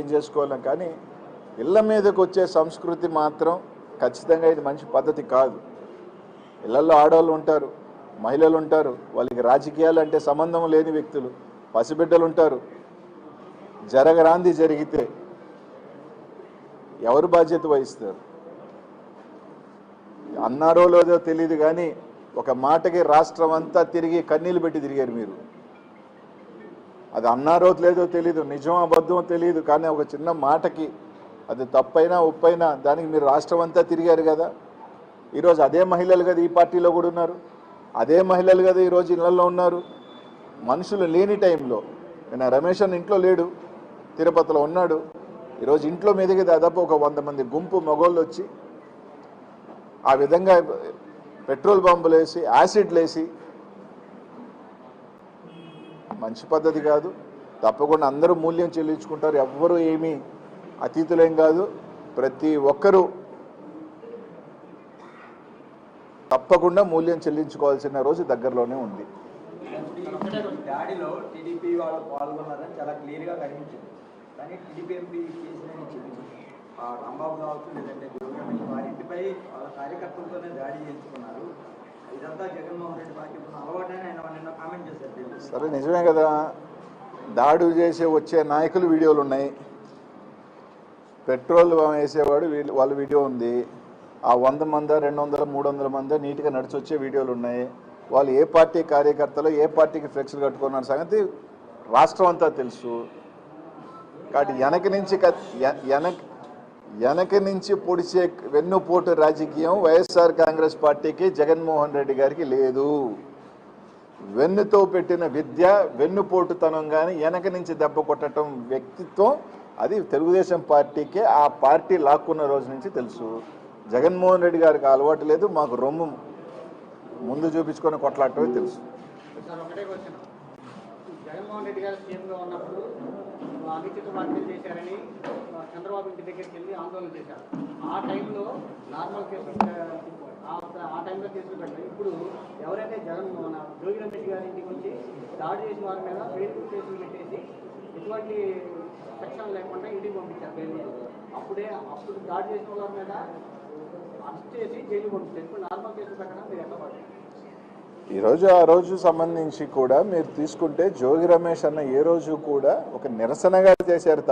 ఏం చేసుకోవాలని. కానీ ఇళ్ళ మీదకి వచ్చే సంస్కృతి మాత్రం ఖచ్చితంగా ఇది మంచి పద్ధతి కాదు. ఇళ్లలో ఆడవాళ్ళు ఉంటారు, మహిళలు ఉంటారు, వాళ్ళకి రాజకీయాలు అంటే సంబంధం లేని వ్యక్తులు, పసిబిడ్డలు ఉంటారు. జరగరాంది జరిగితే ఎవరు బాధ్యత వహిస్తారు? అన్నారో లేదో తెలియదు కానీ ఒక మాటకి రాష్ట్రం అంతా తిరిగి కన్నీళ్ళు పెట్టి తిరిగారు మీరు. అది అన్నారో లేదో తెలీదు, నిజం అబద్ధమో తెలియదు, కానీ ఒక చిన్న మాటకి అది తప్పైనా ఒప్పైనా దానికి మీరు రాష్ట్రం అంతా తిరిగారు కదా. ఈరోజు అదే మహిళలు కదా ఈ పార్టీలో కూడా ఉన్నారు, అదే మహిళలు కదా ఈరోజు ఇళ్లలో ఉన్నారు. మనుషులు లేని టైంలో నేను రమేష్ అన్న ఇంట్లో లేడు, తిరుపతిలో ఉన్నాడు. ఈరోజు ఇంట్లో మీదకి దాదాపు ఒక 100 మంది గుంపు మగోళ్ళు వచ్చి ఆ విధంగా పెట్రోల్ బాంబులు వేసి యాసిడ్లు వేసి మంచి పద్ధతి కాదు. తప్పకుండా అందరూ మూల్యం చెల్లించుకుంటారు. ఎవ్వరూ ఏమీ అతీతులేం కాదు. ప్రతి ఒక్కరూ తప్పకుండా మూల్యం చెల్లించుకోవాల్సిన రోజు దగ్గరలోనే ఉంది. దాడిలో టీడీపీ వాళ్ళు పాల్గొన్నారని చాలా క్లియర్గా కనిపించింది. కానీ టీడీపీ ఎంపీ కేసీఆర్ చెప్పింది రాంబాబు కావచ్చు, లేదంటే వారి ఇంటిపై వాళ్ళ కార్యకర్తలతోనే దాడి చేయించుకున్నారు. ఇదంతా జగన్మోహన్ రెడ్డి పార్టీ అలవాటని ఆయన నిన్న కామెంట్ చేశారు. సరే, నిజమే కదా. దాడి చేసే వచ్చే నాయకులు వీడియోలు ఉన్నాయి, పెట్రోల్ వేసేవాడు వాళ్ళ వీడియో ఉంది. ఆ 100 మంది 200 300 మంది నీట్గా నడిచి వచ్చే వీడియోలు ఉన్నాయి. వాళ్ళు ఏ పార్టీ కార్యకర్తలు ఏ పార్టీకి ఫ్లెక్స్లు కట్టుకున్న సంగతి రాష్ట్రం అంతా తెలుసు. కాబట్టి వెనక నుంచి పొడిచే వెన్నుపోటు రాజకీయం వైఎస్ఆర్ కాంగ్రెస్ పార్టీకి జగన్మోహన్ రెడ్డి గారికి లేదు. వెన్నుతో పెట్టిన విద్య వెన్నుపోటుతనం కానీ వెనక నుంచి దెబ్బ కొట్టడం వ్యక్తిత్వం అది తెలుగుదేశం పార్టీకే ఆ పార్టీ లాక్కున్న రోజు నుంచి తెలుసు. జగన్మోహన్ రెడ్డి గారికి అలవాటు లేదు, మాకు రొమ్ము ముందు చూపించుకొని కొట్లాడటమే తెలుసు. జగన్మోహన్ రెడ్డి గారు సీఎంగా ఉన్నప్పుడు అనుచిత వ్యాఖ్యలు చేశారని చంద్రబాబు ఇంటి దగ్గరికి వెళ్ళి ఆందోళన చేశారు. ఆ టైంలో నార్మల్ కేసులు ఆ టైంలో కేసులు పెట్టారు. ఇప్పుడు ఎవరైతే జోగి రమేష్ గారి ఇంటికి వచ్చి దాడి చేసిన వారి మీద ఫేస్బుక్ కేసులు పెట్టేసి ఎటువంటి సెక్షన్ లేకుండా ఇంటికి పంపించారు బెయిల్. అప్పుడు దాడి చేసిన వారి మీద అరెస్ట్ చేసి జైలు పంపించారు. ఇప్పుడు నార్మల్ కేసులు పెట్టడం మీరు ఎట్లా పడుతుంది? ఈరోజు ఆ రోజు సంబంధించి కూడా మీరు తీసుకుంటే జోగి రమేష్ అన్న ఏ రోజు కూడా ఒక నిరసనగా చేశారు.